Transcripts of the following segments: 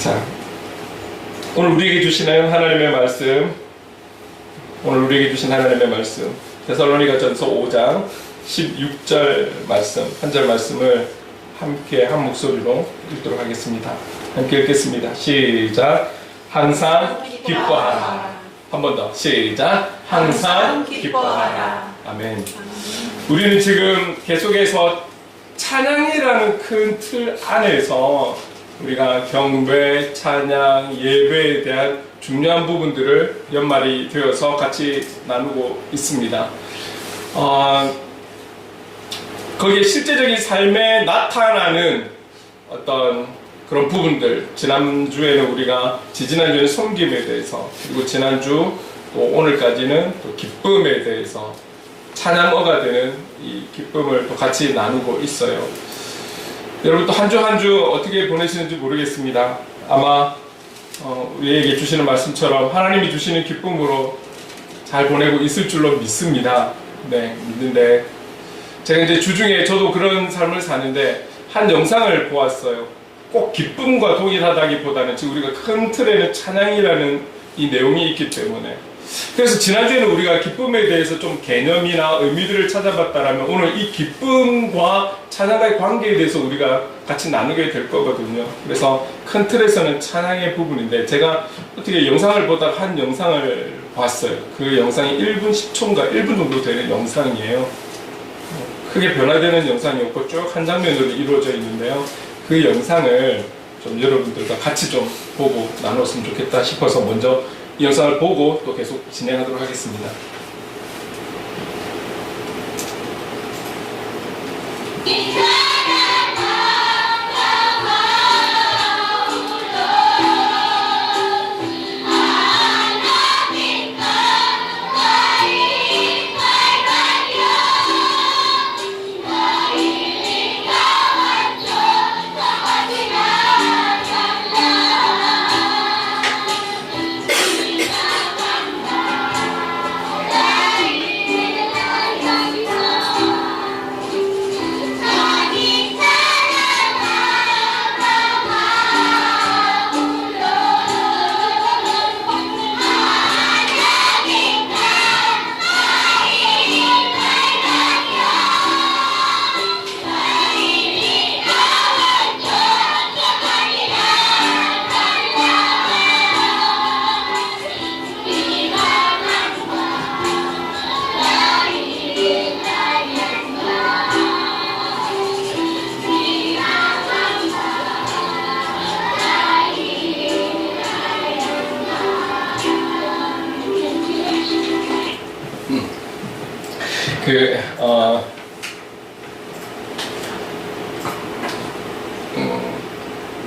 자, 오늘 우리에게 주시는 하나님의 말씀, 데살로니가전서 5장 16절 말씀, 한 절 말씀을 함께 한 목소리로 읽도록 하겠습니다. 함께 읽겠습니다. 시작. 항상 기뻐하라. 한 번 더. 시작. 항상 기뻐하라. 아멘. 우리는 지금 계속해서 찬양이라는 큰 틀 안에서 우리가 경배, 찬양, 예배에 대한 중요한 부분들을 연말이 되어서 같이 나누고 있습니다. 거기에 실제적인 삶에 나타나는 어떤 그런 부분들, 지난주에는 우리가 지지난주에는 섬김에 대해서, 그리고 지난주 또 오늘까지는 또 기쁨에 대해서 찬양어가 되는 이 기쁨을 또 같이 나누고 있어요. 여러분 또 한 주 한 주 어떻게 보내시는지 모르겠습니다. 아마 우리에게 주시는 말씀처럼 하나님이 주시는 기쁨으로 잘 보내고 있을 줄로 믿습니다. 네, 믿는데 제가 이제 주중에 저도 그런 삶을 사는데 한 영상을 보았어요. 꼭 기쁨과 동일하다기보다는 지금 우리가 큰 틀에는 찬양이라는 이 내용이 있기 때문에, 그래서 지난주에는 우리가 기쁨에 대해서 좀 개념이나 의미들을 찾아봤다면 오늘 이 기쁨과 찬양과의 관계에 대해서 우리가 같이 나누게 될 거거든요. 그래서 큰 틀에서는 찬양의 부분인데, 제가 어떻게 영상을 보다가 한 영상을 봤어요. 그 영상이 1분 10초인가 1분 정도 되는 영상이에요. 크게 변화되는 영상이 없고 쭉 한 장면으로 이루어져 있는데요. 그 영상을 좀 여러분들과 같이 좀 보고 나눴으면 좋겠다 싶어서 먼저 이 영상을 보고 또 계속 진행하도록 하겠습니다.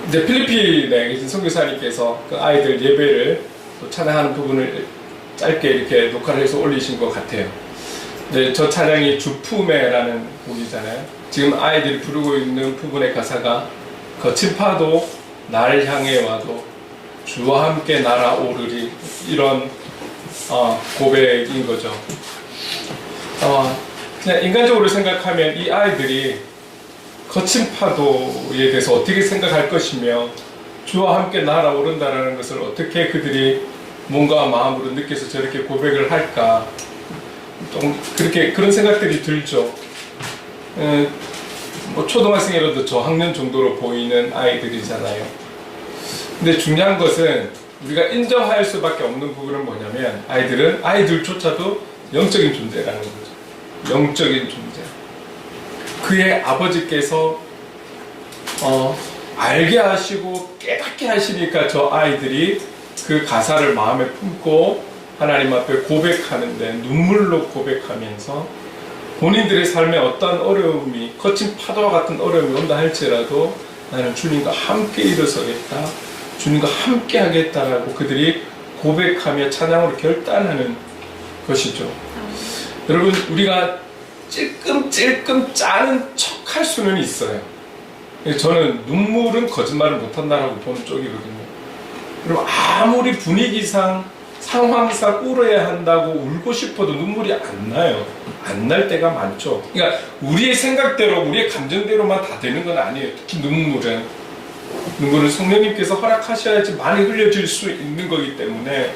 이제 필리핀에 계신 선교사님께서 그 아이들 예배를 또 찬양하는 부분을 짧게 이렇게 녹화를 해서 올리신 것 같아요. 네, 저 찬양이 주품에라는 곡이잖아요. 지금 아이들이 부르고 있는 부분의 가사가 거친 파도 날 향해 와도 주와 함께 날아오르리, 이런 고백인 거죠. 그냥 인간적으로 생각하면 이 아이들이 거친 파도에 대해서 어떻게 생각할 것이며 주와 함께 날아오른다는 것을 어떻게 그들이 몸과 마음으로 느껴서 저렇게 고백을 할까, 좀 그런 생각들이 들죠. 뭐 초등학생이라도 저학년 정도로 보이는 아이들이잖아요. 근데 중요한 것은 우리가 인정할 수밖에 없는 부분은 뭐냐면, 아이들조차도 영적인 존재라는 거죠. 영적인 존재. 그의 아버지께서 알게 하시고 깨닫게 하시니까 저 아이들이 그 가사를 마음에 품고 하나님 앞에 고백하는데, 눈물로 고백하면서 본인들의 삶에 어떤 어려움이, 거친 파도와 같은 어려움이 온다 할지라도 나는 주님과 함께 일어서겠다, 주님과 함께 하겠다라고 그들이 고백하며 찬양으로 결단하는 것이죠. 여러분, 우리가 찔끔찔끔 짜는 척 할 수는 있어요. 저는 눈물은 거짓말을 못한다라고 보는 쪽이거든요. 그리고 아무리 분위기상 상황상 울어야 한다고 울고 싶어도 눈물이 안 나요. 안 날 때가 많죠. 그러니까 우리의 생각대로, 우리의 감정대로만 다 되는 건 아니에요. 특히 눈물은 눈물은 성령님께서 허락하셔야지 많이 흘려질 수 있는 거기 때문에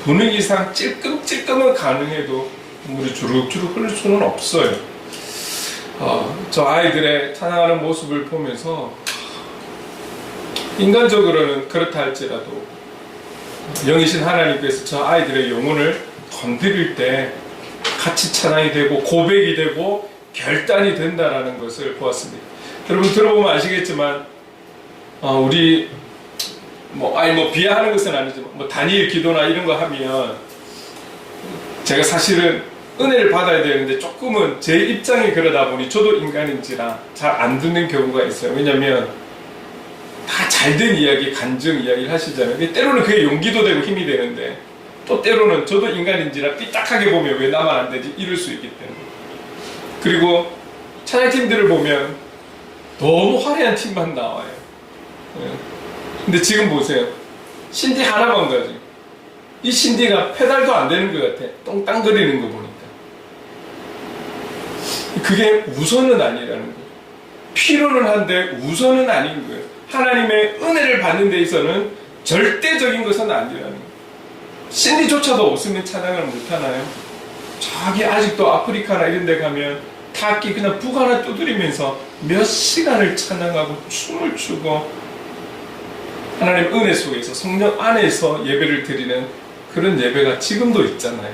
분위기상 찔끔찔끔은 가능해도 눈물이 주룩주룩 흐를 수는 없어요. 저 아이들의 찬양하는 모습을 보면서 인간적으로는 그렇다 할지라도 영이신 하나님께서 저 아이들의 영혼을 건드릴 때 같이 찬양이 되고 고백이 되고 결단이 된다라는 것을 보았습니다. 여러분 들어보면 아시겠지만 우리 비하하는 것은 아니지만 다니엘 기도나 이런 거 하면 제가 사실은 은혜를 받아야 되는데 조금은 제 입장이 그러다 보니 저도 인간인지라 잘 안 듣는 경우가 있어요. 왜냐면 다 잘된 이야기, 간증 이야기를 하시잖아요. 때로는 그게 용기도 되고 힘이 되는데 또 때로는 저도 인간인지라 삐딱하게 보면 왜 나만 안 되지? 이럴 수 있기 때문에. 그리고 찬양팀들을 보면 너무 화려한 팀만 나와요. 근데 지금 보세요. 신디 하나만 가지고 이 신디가 페달도 안 되는 것 같아. 똥땅거리는 거 보니까. 그게 우선은 아니라는 거예요. 필요는 한데 우선은 아닌 거예요. 하나님의 은혜를 받는 데 있어서는 절대적인 것은 아니라는 거예요. 신디조차도 없으면 찬양을 못하나요? 저기 아직도 아프리카나 이런 데 가면 타악기 그냥 북 하나 두드리면서 몇 시간을 찬양하고 춤을 추고 하나님 은혜 속에서 성령 안에서 예배를 드리는 그런 예배가 지금도 있잖아요.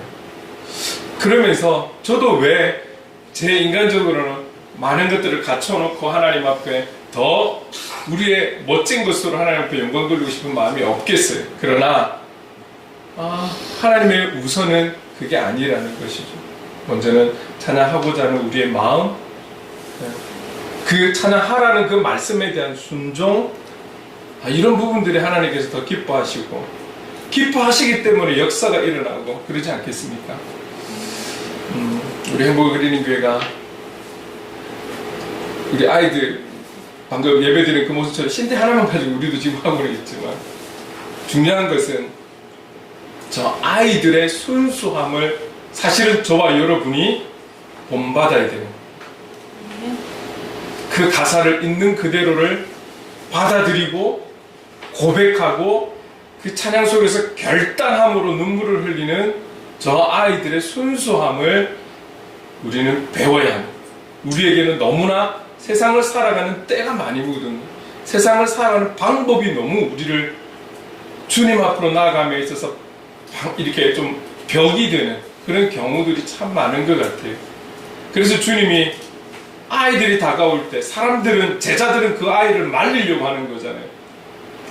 그러면서 저도 왜 제 인간적으로는 많은 것들을 갖춰놓고 하나님 앞에 더 우리의 멋진 것으로 하나님 앞에 영광 돌리고 싶은 마음이 없겠어요. 그러나 하나님의 우선은 그게 아니라는 것이죠. 먼저는 찬양하고자 하는 우리의 마음, 그 찬양하라는 그 말씀에 대한 순종, 이런 부분들이 하나님께서 더 기뻐하시고 기뻐하시기 때문에 역사가 일어나고 그러지 않겠습니까? 우리 행복을 그리는 교회가 우리 아이들 방금 예배드린 그 모습처럼 신대 하나만 가지고 우리도 지금 하고는 있지만 중요한 것은 저 아이들의 순수함을 사실은 저와 여러분이 본받아야 되는 그 가사를 있는 그대로를 받아들이고 고백하고 그 찬양 속에서 결단함으로 눈물을 흘리는 저 아이들의 순수함을 우리는 배워야 합니다. 우리에게는 너무나 세상을 살아가는 때가 많이 오거든요. 세상을 살아가는 방법이 너무 우리를 주님 앞으로 나아감에 있어서 이렇게 좀 벽이 되는 그런 경우들이 참 많은 것 같아요. 그래서 주님이 아이들이 다가올 때 제자들은 그 아이를 말리려고 하는 거잖아요.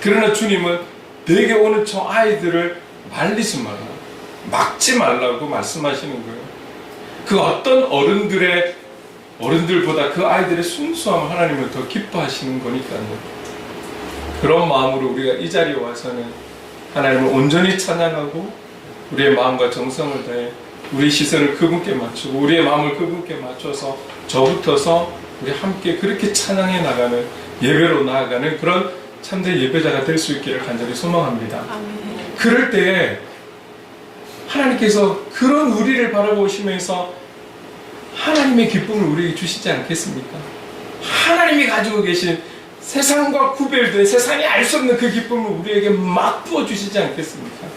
그러나 주님은 내게 오는 저 아이들을 말리지 말라, 막지 말라고 말씀하시는 거예요. 그 어떤 어른들보다 그 아이들의 순수함을 하나님은 더 기뻐하시는 거니까요. 그런 마음으로 우리가 이 자리에 와서는 하나님을 온전히 찬양하고 우리의 마음과 정성을 다해 우리 시선을 그분께 맞추고 우리의 마음을 그분께 맞춰서 저부터서 우리 함께 그렇게 찬양해 나가는, 예배로 나아가는 그런 참된 예배자가 될 수 있기를 간절히 소망합니다. 아멘. 그럴 때에 하나님께서 그런 우리를 바라보시면서 하나님의 기쁨을 우리에게 주시지 않겠습니까? 하나님이 가지고 계신 세상과 구별된, 세상이 알 수 없는 그 기쁨을 우리에게 막 부어주시지 않겠습니까?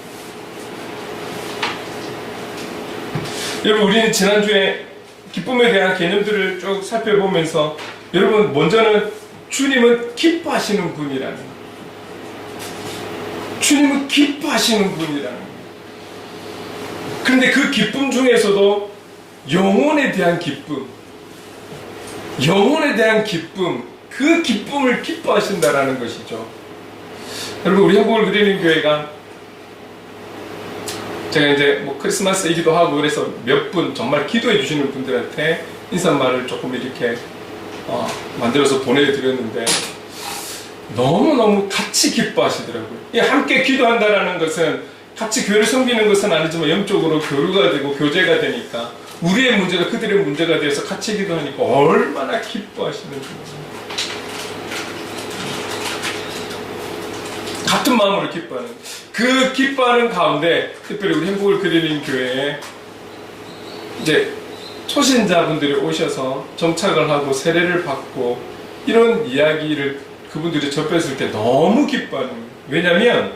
여러분, 우리는 지난주에 기쁨에 대한 개념들을 쭉 살펴보면서 여러분, 먼저는 주님은 기뻐하시는 분이라는 거예요. 주님은 기뻐하시는 분이라는 거예요. 그런데 그 기쁨 중에서도 영혼에 대한 기쁨, 그 기쁨을 기뻐하신다라는 것이죠. 여러분, 우리 행복을 그리는 교회가 제가 이제 크리스마스이기도 하고 그래서 몇 분 정말 기도해 주시는 분들한테 인사말을 조금 이렇게 만들어서 보내드렸는데 너무너무 같이 기뻐하시더라고요. 함께 기도한다라는 것은 같이 교회를 섬기는 것은 아니지만 영적으로 교류가 되고 교제가 되니까 우리의 문제가 그들의 문제가 되어서 같이 기도하니까 얼마나 기뻐하시는지. 같은 마음으로 기뻐하는, 그 기뻐하는 가운데 특별히 우리 행복을 그리는 교회에 이제 초신자분들이 오셔서 정착을 하고 세례를 받고 이런 이야기를 그분들이 접했을 때 너무 기뻐하는 거예요. 왜냐하면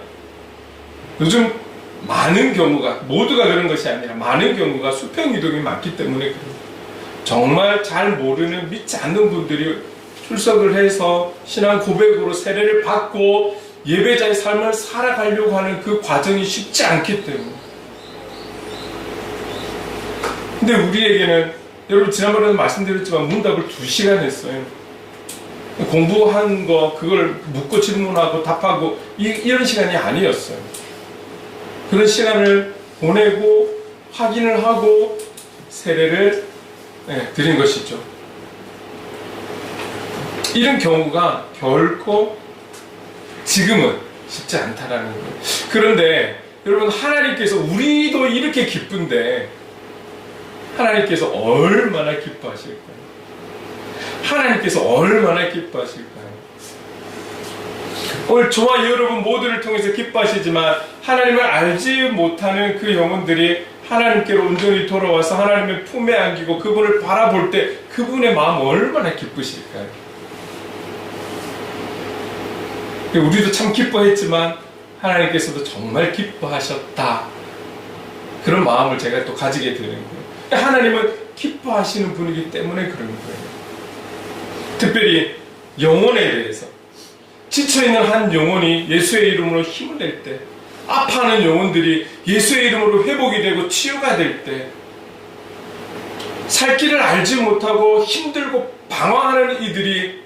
요즘 많은 경우가, 모두가 그런 것이 아니라 많은 경우가 수평이동이 많기 때문에 그래요. 정말 잘 모르는, 믿지 않는 분들이 출석을 해서 신앙 고백으로 세례를 받고 예배자의 삶을 살아가려고 하는 그 과정이 쉽지 않기 때문에. 근데 우리에게는, 여러분 지난번에도 말씀드렸지만 문답을 2시간 했어요. 공부한 거 그걸 묻고 질문하고 답하고 이런 시간이 아니었어요. 그런 시간을 보내고 확인을 하고 세례를 드린 것이죠. 이런 경우가 결코 지금은 쉽지 않다라는 거예요. 그런데 여러분, 하나님께서, 우리도 이렇게 기쁜데 하나님께서 얼마나 기뻐하실까요? 하나님께서 얼마나 기뻐하실까요? 오늘 저와 여러분 모두를 통해서 기뻐하시지만 하나님을 알지 못하는 그 영혼들이 하나님께로 온전히 돌아와서 하나님의 품에 안기고 그분을 바라볼 때 그분의 마음 얼마나 기쁘실까요? 우리도 참 기뻐했지만 하나님께서도 정말 기뻐하셨다, 그런 마음을 제가 또 가지게 되는 거예요. 하나님은 기뻐하시는 분이기 때문에 그런 거예요. 특별히 영혼에 대해서, 지쳐있는 한 영혼이 예수의 이름으로 힘을 낼 때, 아파하는 영혼들이 예수의 이름으로 회복이 되고 치유가 될 때, 살 길을 알지 못하고 힘들고 방황하는 이들이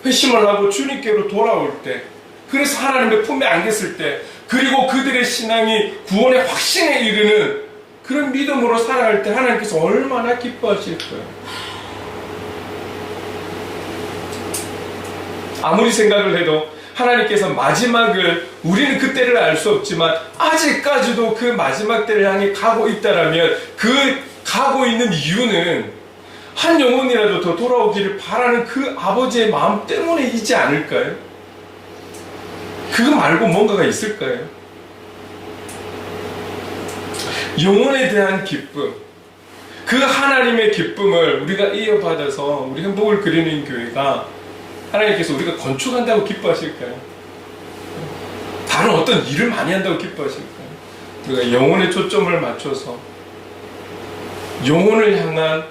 회심을 하고 주님께로 돌아올 때, 그래서 하나님의 품에 안겼을 때, 그리고 그들의 신앙이 구원의 확신에 이르는 그런 믿음으로 살아갈 때 하나님께서 얼마나 기뻐하실까요? 아무리 생각을 해도 하나님께서 마지막을, 우리는 그때를 알 수 없지만 아직까지도 그 마지막 때를 향해 가고 있다라면 그 가고 있는 이유는 한 영혼이라도 더 돌아오기를 바라는 그 아버지의 마음 때문이지 않을까요? 그거 말고 뭔가가 있을까요? 영혼에 대한 기쁨, 그 하나님의 기쁨을 우리가 이어받아서 우리 행복을 그리는 교회가, 하나님께서 우리가 건축한다고 기뻐하실까요? 다른 어떤 일을 많이 한다고 기뻐하실까요? 우리가 영혼에 초점을 맞춰서 영혼을 향한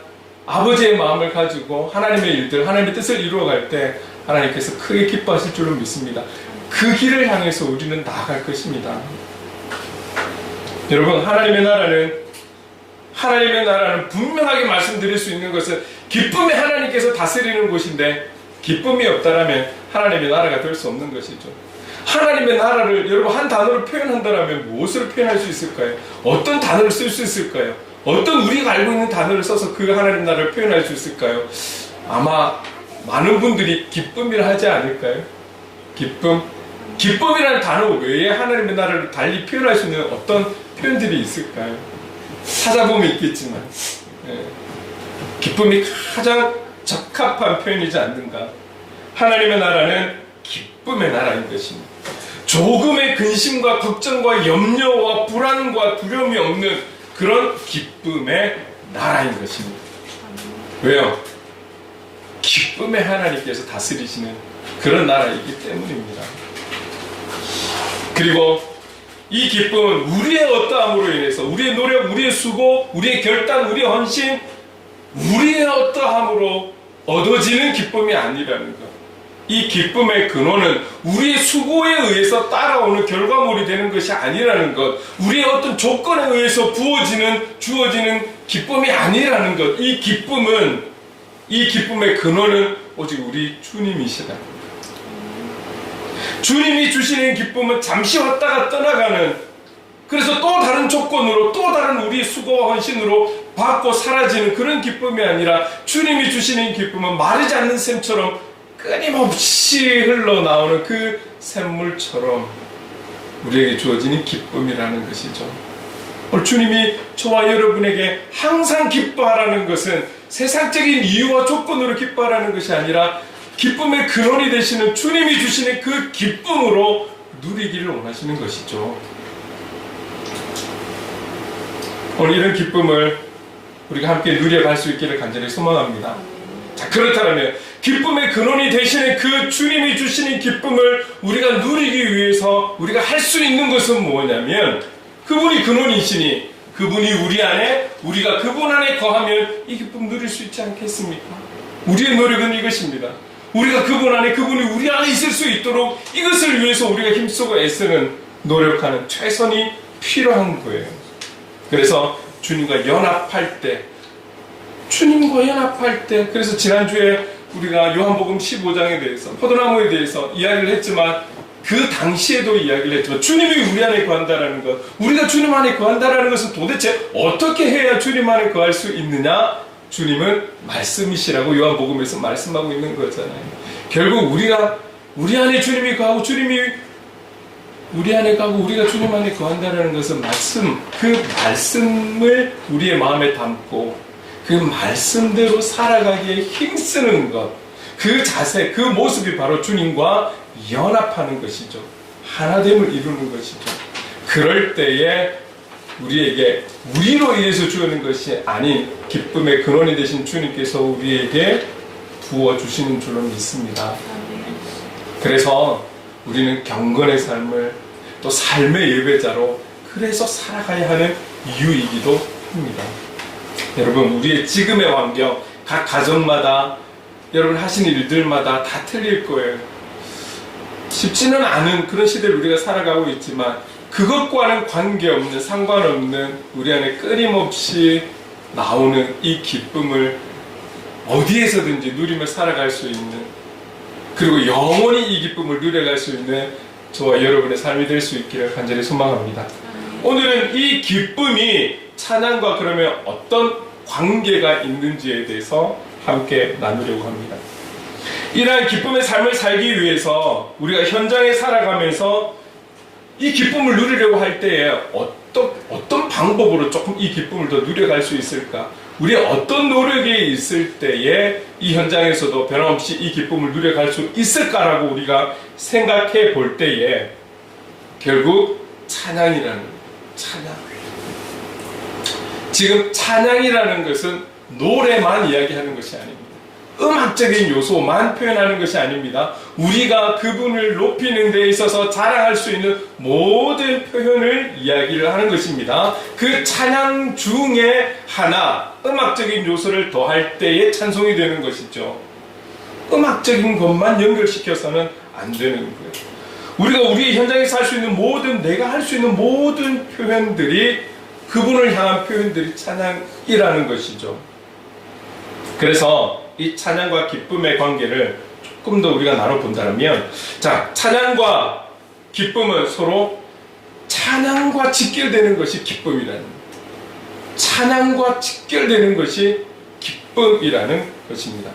아버지의 마음을 가지고 하나님의 일들, 하나님의 뜻을 이루어갈 때 하나님께서 크게 기뻐하실 줄로 믿습니다. 그 길을 향해서 우리는 나아갈 것입니다. 여러분, 하나님의 나라는 분명하게 말씀드릴 수 있는 것은 기쁨의 하나님께서 다스리는 곳인데, 기쁨이 없다라면 하나님의 나라가 될 수 없는 것이죠. 하나님의 나라를 여러분 한 단어로 표현한다면 무엇으로 표현할 수 있을까요? 어떤 단어를 쓸 수 있을까요? 어떤 우리가 알고 있는 단어를 써서 그 하나님 나라를 표현할 수 있을까요? 아마 많은 분들이 기쁨이라 하지 않을까요? 기쁨이라는 단어 외에 하나님의 나라를 달리 표현할 수 있는 어떤 표현들이 있을까요? 찾아보면 있겠지만, 기쁨이 가장 적합한 표현이지 않는가. 하나님의 나라는 기쁨의 나라인 것입니다. 조금의 근심과 걱정과 염려와 불안과 두려움이 없는 그런 기쁨의 나라인 것입니다. 왜요? 기쁨의 하나님께서 다스리시는 그런 나라이기 때문입니다. 그리고 이 기쁨은 우리의 어떠함으로 인해서, 우리의 노력, 우리의 수고, 우리의 결단, 우리의 헌신, 우리의 어떠함으로 얻어지는 기쁨이 아니라는 것. 이 기쁨의 근원은 우리의 수고에 의해서 따라오는 결과물이 되는 것이 아니라는 것. 우리의 어떤 조건에 의해서 주어지는 기쁨이 아니라는 것. 이 기쁨의 근원은 오직 우리 주님이시다. 주님이 주시는 기쁨은 잠시 왔다가 떠나가는, 그래서 또 다른 조건으로, 또 다른 우리의 수고와 헌신으로 받고 사라지는 그런 기쁨이 아니라, 주님이 주시는 기쁨은 마르지 않는 샘처럼 끊임없이 흘러나오는 그 샘물처럼 우리에게 주어지는 기쁨이라는 것이죠. 오늘 주님이 저와 여러분에게 항상 기뻐하라는 것은 세상적인 이유와 조건으로 기뻐하라는 것이 아니라, 기쁨의 근원이 되시는 주님이 주시는 그 기쁨으로 누리기를 원하시는 것이죠. 오늘 이런 기쁨을 우리가 함께 누려갈 수 있기를 간절히 소망합니다. 자, 그렇다면 기쁨의 근원이 되시는 그 주님이 주시는 기쁨을 우리가 누리기 위해서 우리가 할 수 있는 것은 뭐냐면, 그분이 근원이시니 그분이 우리 안에, 우리가 그분 안에 거하면 이 기쁨 누릴 수 있지 않겠습니까? 우리의 노력은 이것입니다. 우리가 그분 안에, 그분이 우리 안에 있을 수 있도록 이것을 위해서 우리가 힘쓰고 애쓰는, 노력하는 최선이 필요한 거예요. 그래서 주님과 연합할 때, 그래서 지난주에 우리가 요한복음 15장에 대해서, 포도나무에 대해서 이야기를 했지만, 그 당시에도 이야기를 했지만, 주님이 우리 안에 거한다라는 것, 우리가 주님 안에 거한다라는 것은 도대체 어떻게 해야 주님 안에 거할 수 있느냐? 주님은 말씀이시라고 요한복음에서 말씀하고 있는 거잖아요. 결국 우리가 우리 안에 주님이 거하고 주님이 우리 안에 가고 우리가 주님 안에 거한다라는 것은 그 말씀을 우리의 마음에 담고 그 말씀대로 살아가기에 힘쓰는 것, 그 자세, 그 모습이 바로 주님과 연합하는 것이죠. 하나됨을 이루는 것이죠. 그럴 때에 우리에게 우리로 인해서 주어진 것이 아닌 기쁨의 근원이 되신 주님께서 우리에게 부어주시는 줄로 믿습니다. 그래서 우리는 경건의 삶을, 또 삶의 예배자로 그래서 살아가야 하는 이유이기도 합니다. 여러분, 우리의 지금의 환경, 각 가정마다 여러분 하시는 일들마다 다 틀릴 거예요. 쉽지는 않은 그런 시대를 우리가 살아가고 있지만, 그것과는 관계없는, 상관없는 우리 안에 끊임없이 나오는 이 기쁨을 어디에서든지 누리며 살아갈 수 있는, 그리고 영원히 이 기쁨을 누려갈 수 있는 저와 여러분의 삶이 될 수 있기를 간절히 소망합니다. 오늘은 이 기쁨이 찬양과 그러면 어떤 관계가 있는지에 대해서 함께 나누려고 합니다. 이러한 기쁨의 삶을 살기 위해서 우리가 현장에 살아가면서 이 기쁨을 누리려고 할 때에 어떤 방법으로 조금 이 기쁨을 더 누려갈 수 있을까? 우리의 어떤 노력이 있을 때에 이 현장에서도 변함없이 이 기쁨을 누려갈 수 있을까라고 우리가 생각해 볼 때에 결국 찬양이라는, 지금 찬양이라는 것은 노래만 이야기하는 것이 아닙니다. 음악적인 요소만 표현하는 것이 아닙니다. 우리가 그분을 높이는 데 있어서 자랑할 수 있는 모든 표현을 이야기를 하는 것입니다. 그 찬양 중에 하나, 음악적인 요소를 더할 때에 찬송이 되는 것이죠. 음악적인 것만 연결시켜서는 안 되는 거예요. 우리가 우리의 현장에서 할 수 있는 모든, 내가 할 수 있는 모든 표현들이, 그분을 향한 표현들이 찬양이라는 것이죠. 그래서 이 찬양과 기쁨의 관계를 조금 더 우리가 나눠본다면, 자, 찬양과 기쁨은 서로 찬양과 직결되는 것이 기쁨이라는, 찬양과 직결되는 것이 기쁨이라는 것입니다.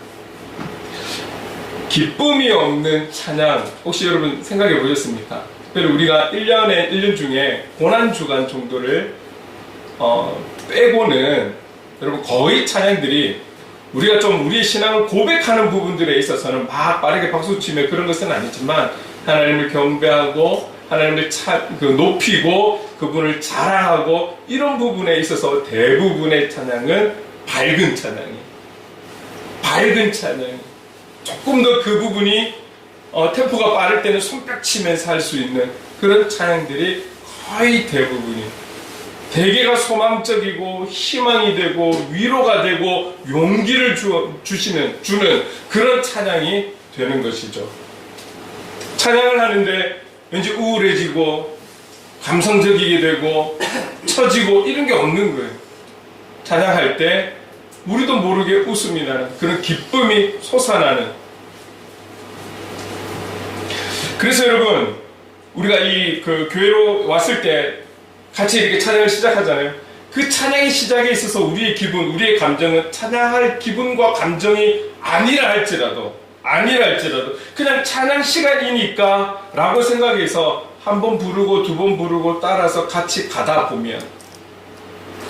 기쁨이 없는 찬양, 혹시 여러분 생각해 보셨습니까? 특별히 우리가 1년 중에 고난주간 정도를 빼고는 여러분 거의 찬양들이 우리가 좀 우리의 신앙을 고백하는 부분들에 있어서는 막 빠르게 박수치며 그런 것은 아니지만, 하나님을 경배하고 하나님을 높이고 그분을 자랑하고 이런 부분에 있어서 대부분의 찬양은 밝은 찬양이 조금 더 그 부분이 템포가 빠를 때는 손뼉 치면서 할 수 있는 그런 찬양들이 거의 대개가 소망적이고 희망이 되고 위로가 되고 용기를 주는 그런 찬양이 되는 것이죠. 찬양을 하는데 왠지 우울해지고 감성적이게 되고 처지고 이런 게 없는 거예요. 찬양할 때 우리도 모르게 웃음이 나는, 그런 기쁨이 솟아나는. 그래서 여러분, 우리가 그 교회로 왔을 때 같이 이렇게 찬양을 시작하잖아요. 그 찬양의 시작에 있어서 우리의 기분, 우리의 감정은 찬양할 기분과 감정이 아니라 할지라도 그냥 찬양 시간이니까 라고 생각해서 한 번 부르고 두 번 부르고 따라서 같이 가다 보면,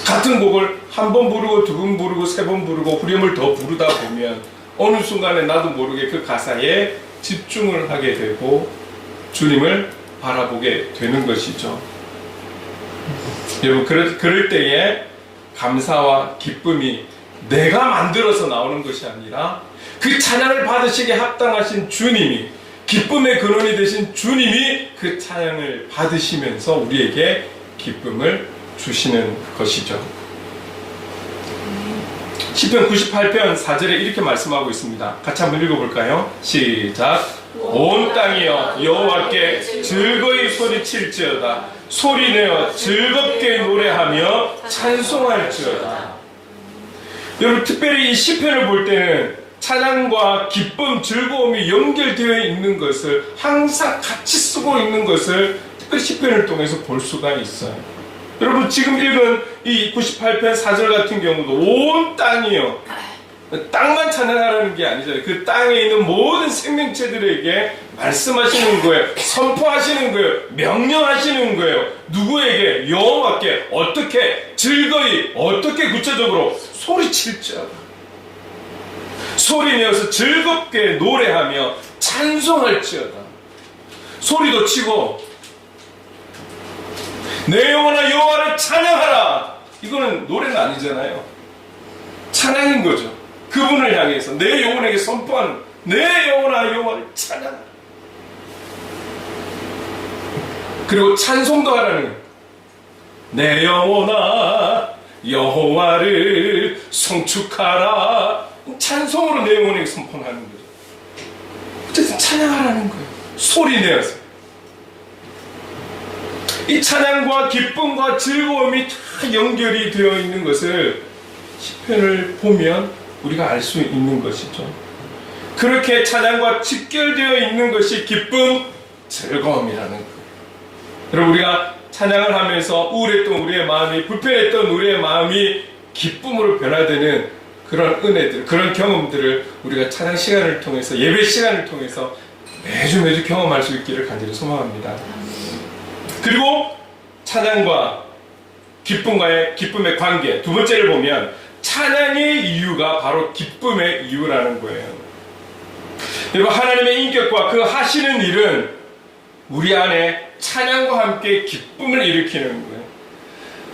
같은 곡을 한 번 부르고 두 번 부르고 세 번 부르고 후렴을 더 부르다 보면 어느 순간에 나도 모르게 그 가사에 집중을 하게 되고 주님을 바라보게 되는 것이죠. 여러분, 그럴 때에 감사와 기쁨이 내가 만들어서 나오는 것이 아니라 그 찬양을 받으시기에 합당하신 주님이, 기쁨의 근원이 되신 주님이 그 찬양을 받으시면서 우리에게 기쁨을 주시는 것이죠. 시편 98편 4절에 이렇게 말씀하고 있습니다. 같이 한번 읽어볼까요? 시작. 온 땅이여 여호와께 즐거이 소리칠지어다. 소리내어 즐겁게 노래하며 찬송할지어다. 여러분, 특별히 이 시편을 볼 때는 찬양과 기쁨, 즐거움이 연결되어 있는 것을 항상 같이 쓰고 있는 것을 특별히 시편을 통해서 볼 수가 있어요. 여러분, 지금 읽은 이 98편 4절 같은 경우도 온 땅이요, 땅만 찬양하라는 게 아니잖아요. 그 땅에 있는 모든 생명체들에게 말씀하시는 거예요. 선포하시는 거예요. 명령하시는 거예요. 누구에게? 여호와께. 어떻게? 즐거이. 어떻게? 구체적으로 소리칠지어다. 소리내어서 즐겁게 노래하며 찬송할지어다. 소리도 치고 내 영혼아 여호와를 찬양하라. 이거는 노래는 아니잖아요. 찬양인 거죠. 그분을 향해서 내 영혼에게 선포하는, 내 영혼아 여호와를 찬양하라. 그리고 찬송도 하라는 거예요. 내 영혼아 여호와를 성축하라. 찬송으로 내 영혼에게 선포하는 거죠. 어쨌든 찬양하라는 거예요. 소리내어서. 이 찬양과 기쁨과 즐거움이 다 연결이 되어 있는 것을 시편을 보면 우리가 알 수 있는 것이죠. 그렇게 찬양과 직결되어 있는 것이 기쁨, 즐거움이라는 거예요. 여러분, 우리가 찬양을 하면서 우울했던 우리의 마음이, 불편했던 우리의 마음이 기쁨으로 변화되는 그런 은혜들, 그런 경험들을 우리가 찬양 시간을 통해서, 예배 시간을 통해서 매주 경험할 수 있기를 간절히 소망합니다. 그리고 찬양과 기쁨의 관계, 두 번째를 보면 찬양의 이유가 바로 기쁨의 이유라는 거예요. 여러분, 하나님의 인격과 그 하시는 일은 우리 안에 찬양과 함께 기쁨을 일으키는 거예요.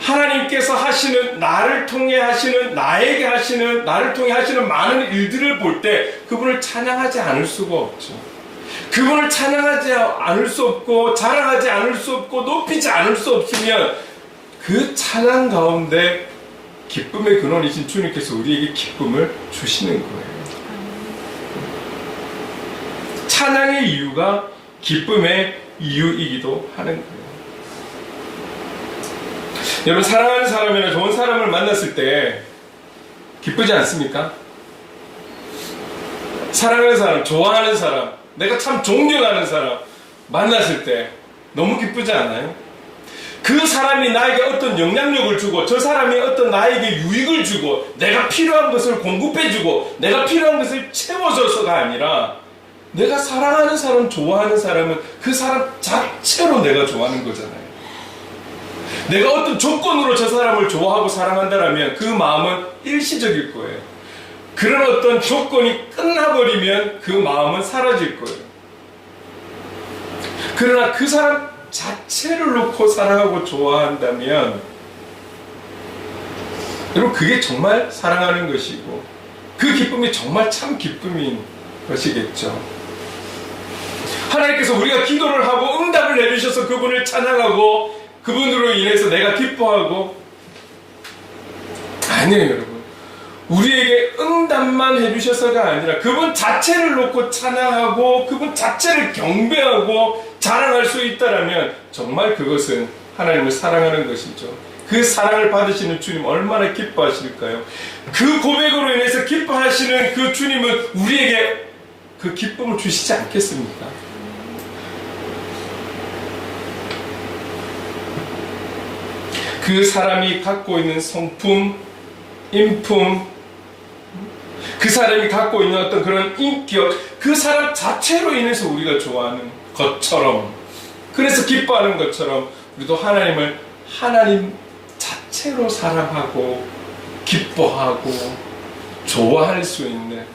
하나님께서 하시는, 나를 통해 하시는, 나에게 하시는, 나를 통해 하시는 많은 일들을 볼 때 그분을 찬양하지 않을 수가 없죠. 그분을 찬양하지 않을 수 없고, 자랑하지 않을 수 없고, 높이지 않을 수 없으면 그 찬양 가운데 기쁨의 근원이신 주님께서 우리에게 기쁨을 주시는 거예요. 찬양의 이유가 기쁨의 이유이기도 하는 거예요. 여러분, 사랑하는 사람이나 좋은 사람을 만났을 때 기쁘지 않습니까? 사랑하는 사람, 좋아하는 사람, 내가 참 존경하는 사람 만났을 때 너무 기쁘지 않나요? 그 사람이 나에게 어떤 영향력을 주고, 저 사람이 어떤 나에게 유익을 주고, 내가 필요한 것을 공급해주고, 내가 필요한 것을 채워줘서가 아니라, 내가 사랑하는 사람, 좋아하는 사람은 그 사람 자체로 내가 좋아하는 거잖아요. 내가 어떤 조건으로 저 사람을 좋아하고 사랑한다면 그 마음은 일시적일 거예요. 그런 어떤 조건이 끝나버리면 그 마음은 사라질 거예요. 그러나 그 사람 자체를 놓고 사랑하고 좋아한다면, 여러분, 그게 정말 사랑하는 것이고 그 기쁨이 정말 참 기쁨인 것이겠죠. 하나님께서 우리가 기도를 하고 응답을 해주셔서 그분을 찬양하고 그분으로 인해서 내가 기뻐하고, 아니에요. 여러분, 우리에게 응답만 해주셔서가 아니라 그분 자체를 놓고 찬양하고 그분 자체를 경배하고 자랑할 수 있다라면 정말 그것은 하나님을 사랑하는 것이죠. 그 사랑을 받으시는 주님 얼마나 기뻐하실까요? 그 고백으로 인해서 기뻐하시는 그 주님은 우리에게 그 기쁨을 주시지 않겠습니까? 그 사람이 갖고 있는 성품, 인품, 그 사람이 갖고 있는 어떤 그런 인격, 그 사람 자체로 인해서 우리가 좋아하는 것처럼, 그래서 기뻐하는 것처럼 우리도 하나님을 하나님 자체로 사랑하고 기뻐하고 좋아할 수 있는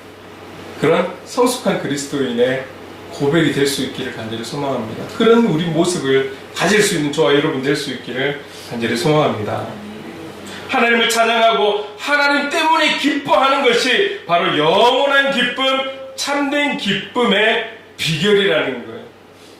그런 성숙한 그리스도인의 고백이 될 수 있기를 간절히 소망합니다. 그런 우리 모습을 가질 수 있는 저와 여러분 될 수 있기를 간절히 소망합니다. 하나님을 찬양하고 하나님 때문에 기뻐하는 것이 바로 영원한 기쁨, 참된 기쁨의 비결이라는 거예요.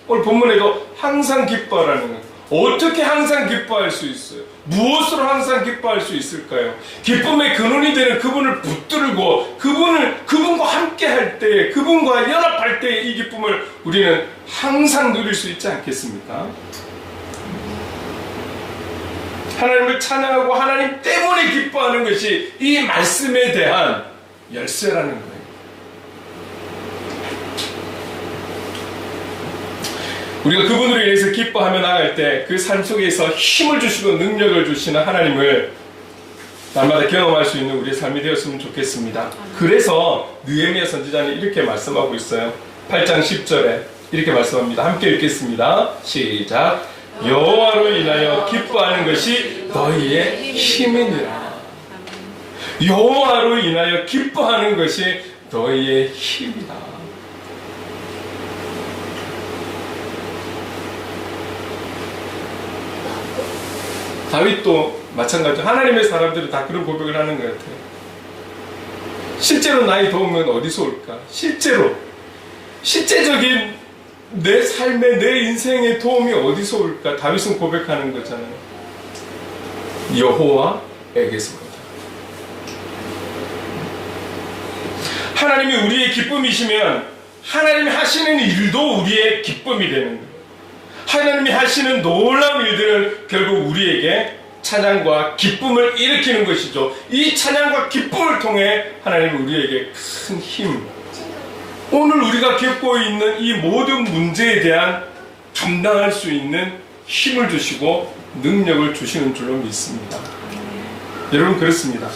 오늘 본문에도 항상 기뻐하라는 거예요. 어떻게 항상 기뻐할 수 있어요? 무엇으로 항상 기뻐할 수 있을까요? 기쁨의 근원이 되는 그분을 붙들고 그분과 함께 할 때, 그분과 연합할 때 이 기쁨을 우리는 항상 누릴 수 있지 않겠습니까? 하나님을 찬양하고 하나님 때문에 기뻐하는 것이 이 말씀에 대한 열쇠라는 거예요. 우리가 그분으로 인해서 기뻐하며 나갈 때 그 삶 속에서 힘을 주시고 능력을 주시는 하나님을 날마다 경험할 수 있는 우리의 삶이 되었으면 좋겠습니다. 그래서 느헤미야 선지자는 이렇게 말씀하고 있어요. 8장 10절에 이렇게 말씀합니다. 함께 읽겠습니다. 시작. 여호와로 인하여 기뻐하는 것이 너희의 힘이니라. 여호와로 인하여 기뻐하는 것이 너희의 힘이다. 다윗도 마찬가지로 하나님의 사람들은 다 그런 고백을 하는 것 같아요. 실제로 나의 도움은 어디서 올까? 실제적인 내 삶의, 내 인생의 도움이 어디서 올까? 다윗은 고백하는 거잖아요. 여호와에게서로다. 하나님이 우리의 기쁨이시면 하나님이 하시는 일도 우리의 기쁨이 되는 거예요. 하나님이 하시는 놀라운 일들은 결국 우리에게 찬양과 기쁨을 일으키는 것이죠. 이 찬양과 기쁨을 통해 하나님은 우리에게 큰 힘, 오늘 우리가 겪고 있는 이 모든 문제에 대한 감당할 수 있는 힘을 주시고 능력을 주시는 줄로 믿습니다. 여러분, 그렇습니다.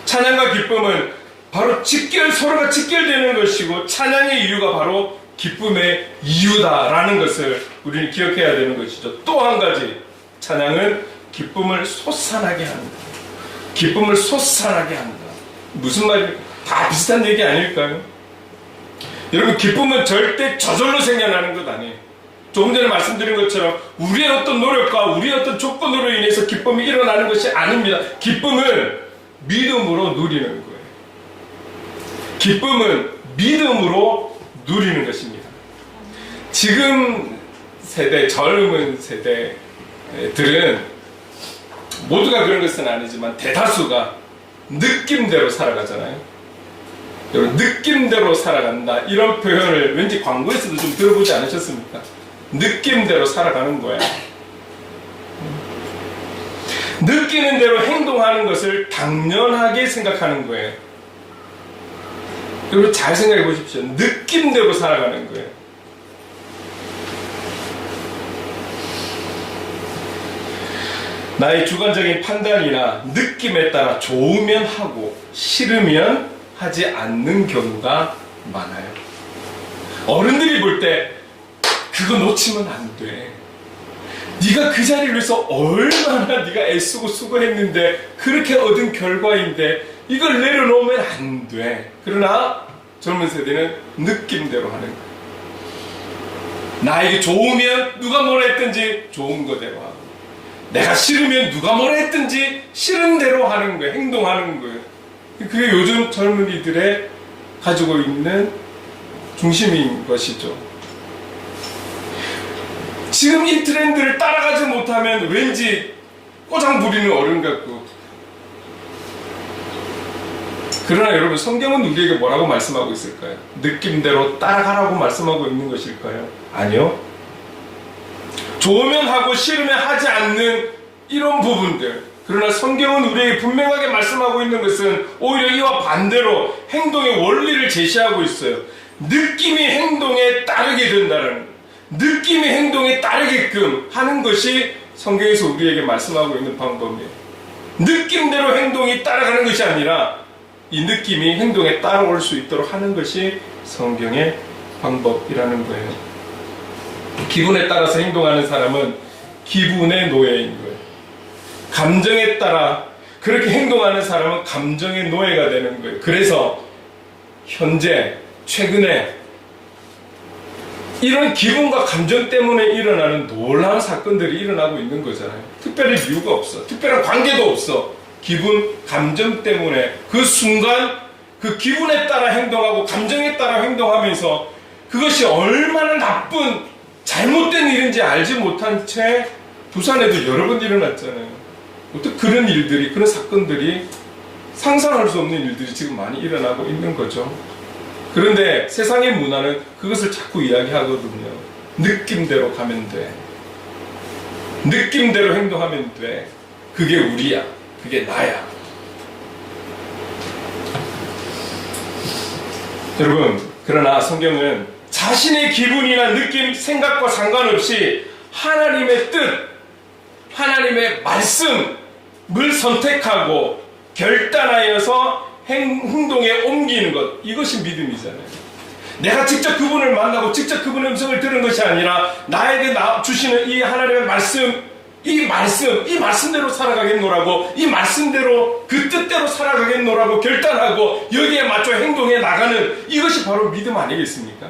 찬양과 기쁨은 바로 서로가 직결되는 것이고, 찬양의 이유가 바로 기쁨의 이유다라는 것을 우리는 기억해야 되는 것이죠. 또 한 가지, 찬양은 기쁨을 솟아나게 한다. 기쁨을 솟아나게 한다. 무슨 말입니까? 다 비슷한 얘기 아닐까요? 여러분, 기쁨은 절대 저절로 생겨나는 것 아니에요. 조금 전에 말씀드린 것처럼 우리의 어떤 노력과 우리의 어떤 조건으로 인해서 기쁨이 일어나는 것이 아닙니다. 기쁨은 믿음으로 누리는 거예요. 기쁨은 믿음으로 누리는 것입니다. 지금 세대, 젊은 세대들은 모두가 그런 것은 아니지만 대다수가 느낌대로 살아가잖아요. 여러분, 느낌대로 살아간다, 이런 표현을 왠지 광고에서도 좀 들어보지 않으셨습니까? 느낌대로 살아가는 거야. 느끼는 대로 행동하는 것을 당연하게 생각하는 거예요. 여러분, 잘 생각해 보십시오. 느낌대로 살아가는 거예요. 나의 주관적인 판단이나 느낌에 따라 좋으면 하고 싫으면 하지 않는 경우가 많아요. 어른들이 볼 때 그거 놓치면 안 돼. 네가 그 자리를 위해서 얼마나 네가 애쓰고 수고했는데 그렇게 얻은 결과인데 이걸 내려놓으면 안 돼. 그러나 젊은 세대는 느낌대로 하는 거예요. 나에게 좋으면 누가 뭐라 했든지 좋은 거대로 하고, 내가 싫으면 누가 뭐라 했든지 싫은 대로 하는 거예요. 행동하는 거예요. 그게 요즘 젊은이들의 가지고 있는 중심인 것이죠. 지금 이 트렌드를 따라가지 못하면 왠지 꼬장 부리는 어른 같고. 그러나 여러분, 성경은 우리에게 뭐라고 말씀하고 있을까요? 느낌대로 따라가라고 말씀하고 있는 것일까요? 아니요. 좋으면 하고 싫으면 하지 않는 이런 부분들. 그러나 성경은 우리에게 분명하게 말씀하고 있는 것은 오히려 이와 반대로 행동의 원리를 제시하고 있어요. 느낌이 행동에 따르게 된다는, 느낌이 행동에 따르게끔 하는 것이 성경에서 우리에게 말씀하고 있는 방법이에요. 느낌대로 행동이 따라가는 것이 아니라 이 느낌이 행동에 따라올 수 있도록 하는 것이 성경의 방법이라는 거예요. 기분에 따라서 행동하는 사람은 기분의 노예인 거예요. 감정에 따라 그렇게 행동하는 사람은 감정의 노예가 되는 거예요. 그래서 현재 최근에 이런 기분과 감정 때문에 일어나는 놀라운 사건들이 일어나고 있는 거잖아요. 특별히 이유가 없어. 특별한 관계도 없어. 기분, 감정 때문에 그 순간 그 기분에 따라 행동하고 감정에 따라 행동하면서 그것이 얼마나 나쁜 잘못된 일인지 알지 못한 채 부산에도 여러 번 일어났잖아요. 어떻게 그런 일들이, 그런 사건들이, 상상할 수 없는 일들이 지금 많이 일어나고 있는 거죠. 그런데 세상의 문화는 그것을 자꾸 이야기하거든요. 느낌대로 가면 돼. 느낌대로 행동하면 돼. 그게 우리야. 그게 나야. 여러분, 그러나 성경은 자신의 기분이나 느낌, 생각과 상관없이 하나님의 뜻, 하나님의 말씀을 선택하고 결단하여서 행동에 옮기는 것, 이것이 믿음이잖아요. 내가 직접 그분을 만나고 직접 그분의 음성을 들은 것이 아니라 나에게 주시는 이 하나님의 말씀, 이 말씀대로 살아가겠노라고, 이 말씀대로 그 뜻대로 살아가겠노라고 결단하고 여기에 맞춰 행동해 나가는, 이것이 바로 믿음 아니겠습니까?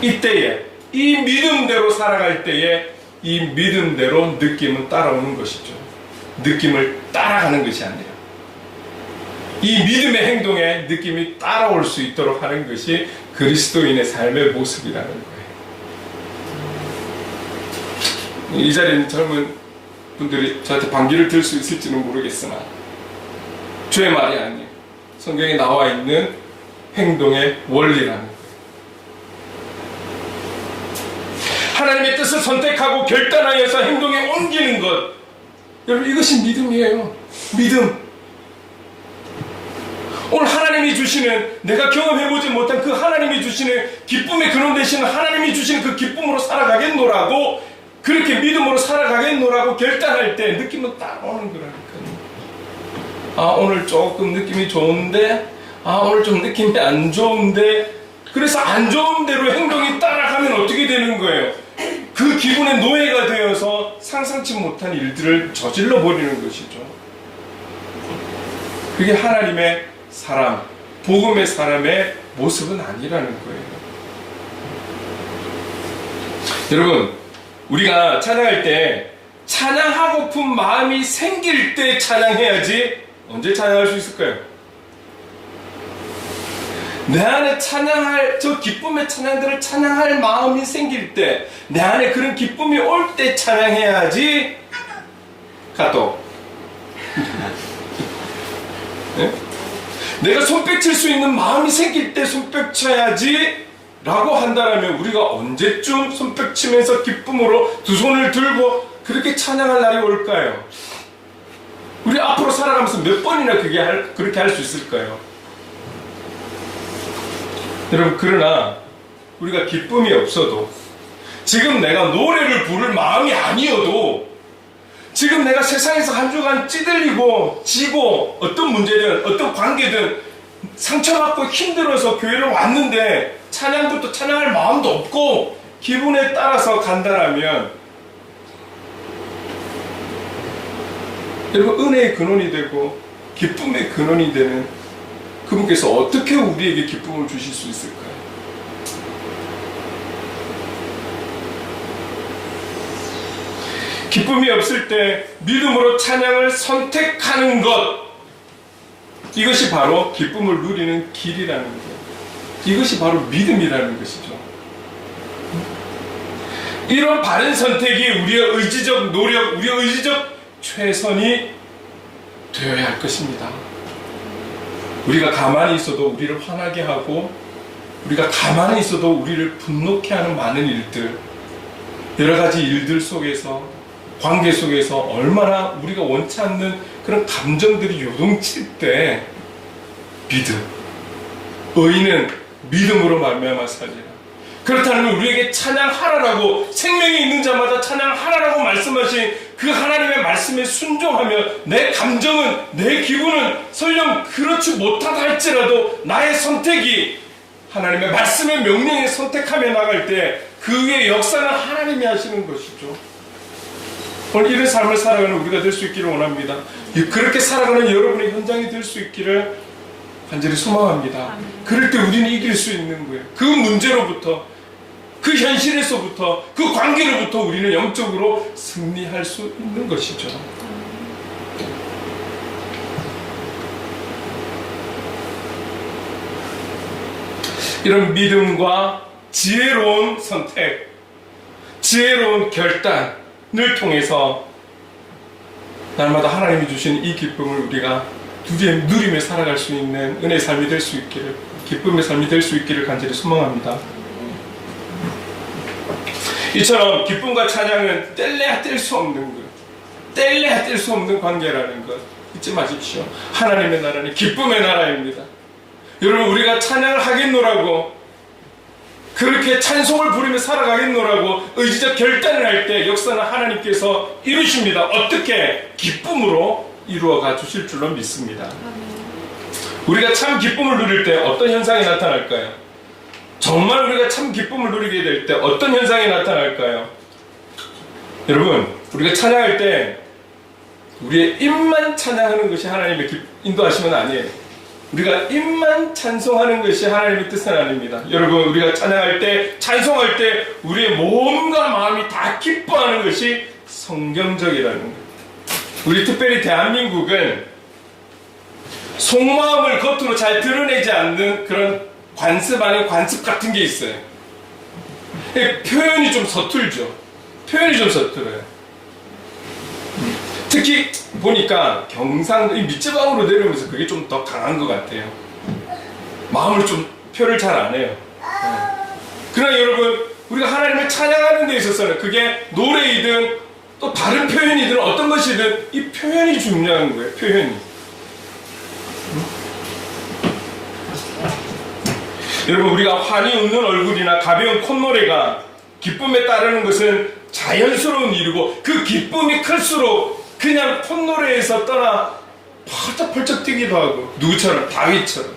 이때에, 이 믿음대로 살아갈 때에 이 믿음대로 느낌은 따라오는 것이죠. 느낌을 따라가는 것이 아니라 이 믿음의 행동에 느낌이 따라올 수 있도록 하는 것이 그리스도인의 삶의 모습이라는 거예요. 이 자리에 있는 젊은 분들이 저한테 반기를 들 수 있을지는 모르겠으나 주의 말이 아니에요. 성경에 나와 있는 행동의 원리라는 거예요. 하나님의 뜻을 선택하고 결단하여서 행동에 옮기는 것, 여러분, 이것이 믿음이에요. 믿음. 오늘 하나님이 주시는, 내가 경험해보지 못한 그 하나님이 주시는 기쁨의 근원 되시는 하나님이 주시는 그 기쁨으로 살아가겠노라고, 그렇게 믿음으로 살아가겠노라고 결단할 때 느낌은 따라오는 거라니까요. 아, 오늘 조금 느낌이 좋은데, 아, 오늘 좀 느낌이 안 좋은데, 그래서 안 좋은 대로 행동이 따라가면 어떻게 되는 거예요? 그 기분의 노예가 되어서 상상치 못한 일들을 저질러 버리는 것이죠. 그게 하나님의 사람, 복음의 사람의 모습은 아니라는 거예요. 여러분, 우리가 찬양할 때 찬양하고픈 마음이 생길 때 찬양해야지 언제 찬양할 수 있을까요? 내 안에 찬양할, 저 기쁨의 찬양들을 찬양할 마음이 생길 때, 내 안에 그런 기쁨이 올 때 찬양해야지. 카톡. 네? 내가 손뼉 칠 수 있는 마음이 생길 때 손뼉 쳐야지 라고 한다면 우리가 언제쯤 손뼉 치면서 기쁨으로 두 손을 들고 그렇게 찬양할 날이 올까요? 우리 앞으로 살아가면서 몇 번이나 그렇게 할 수 있을까요? 여러분, 그러나 우리가 기쁨이 없어도, 지금 내가 노래를 부를 마음이 아니어도, 지금 내가 세상에서 한 주간 찌들리고 지고 어떤 문제든 어떤 관계든 상처받고 힘들어서 교회를 왔는데 찬양부터 찬양할 마음도 없고 기분에 따라서 간다라면, 여러분, 은혜의 근원이 되고 기쁨의 근원이 되는 그분께서 어떻게 우리에게 기쁨을 주실 수 있을까요? 기쁨이 없을 때 믿음으로 찬양을 선택하는 것, 이것이 바로 기쁨을 누리는 길이라는 것, 이것이 바로 믿음이라는 것이죠. 이런 바른 선택이 우리의 의지적 노력, 우리의 의지적 최선이 되어야 할 것입니다. 우리가 가만히 있어도 우리를 화나게 하고, 우리가 가만히 있어도 우리를 분노케 하는 많은 일들, 여러 가지 일들 속에서, 관계 속에서 얼마나 우리가 원치 않는 그런 감정들이 요동칠 때 믿음, 의인은 믿음으로 말미암아 살리라. 그렇다면 우리에게 찬양하라라고, 생명이 있는 자마다 찬양하라라고 말씀하신 그 하나님의 말씀에 순종하며 내 감정은, 내 기분은 설령 그렇지 못하다 할지라도 나의 선택이 하나님의 말씀의 명령에 선택하며 나갈 때 그의 역사는 하나님이 하시는 것이죠. 오늘 이런 삶을 살아가는 우리가 될 수 있기를 원합니다. 그렇게 살아가는 여러분의 현장이 될 수 있기를 간절히 소망합니다. 그럴 때 우리는 이길 수 있는 거예요. 그 문제로부터 그 현실에서부터, 그 관계로부터 우리는 영적으로 승리할 수 있는 것이죠. 이런 믿음과 지혜로운 선택, 지혜로운 결단을 통해서 날마다 하나님이 주신 이 기쁨을 우리가 누리며 살아갈 수 있는 은혜의 삶이 될 수 있기를, 기쁨의 삶이 될 수 있기를 간절히 소망합니다. 이처럼 기쁨과 찬양은 뗄래야 뗄 수 없는 것, 뗄래야 뗄 수 없는 관계라는 것 잊지 마십시오. 하나님의 나라는 기쁨의 나라입니다. 여러분, 우리가 찬양을 하겠노라고, 그렇게 찬송을 부르며 살아가겠노라고 의지적 결단을 할 때 역사는 하나님께서 이루십니다. 어떻게? 기쁨으로 이루어가 주실 줄로 믿습니다. 우리가 참 기쁨을 누릴 때 어떤 현상이 나타날까요? 정말 우리가 참 기쁨을 누리게 될 때 어떤 현상이 나타날까요? 여러분, 우리가 찬양할 때 우리의 입만 찬양하는 것이 하나님의 인도하심은 아니에요. 우리가 입만 찬송하는 것이 하나님의 뜻은 아닙니다. 여러분, 우리가 찬양할 때, 찬송할 때 우리의 몸과 마음이 다 기뻐하는 것이 성경적이라는 것. 우리 특별히 대한민국은 속마음을 겉으로 잘 드러내지 않는 그런 관습 아닌 관습 같은 게 있어요. 표현이 좀 서툴죠. 표현이 좀 서툴어요. 특히 보니까 경상도 밑지방으로 내려오면서 그게 좀 더 강한 것 같아요. 마음을 좀 표를 잘 안 해요. 그러나 여러분, 우리가 하나님을 찬양하는 데 있어서는 그게 노래이든 또 다른 표현이든 어떤 것이든 이 표현이 중요한 거예요. 표현이. 여러분, 우리가 환히 웃는 얼굴이나 가벼운 콧노래가 기쁨에 따르는 것은 자연스러운 일이고, 그 기쁨이 클수록 그냥 콧노래에서 떠나 펄쩍펄쩍 뛰기도 하고, 누구처럼? 다윗처럼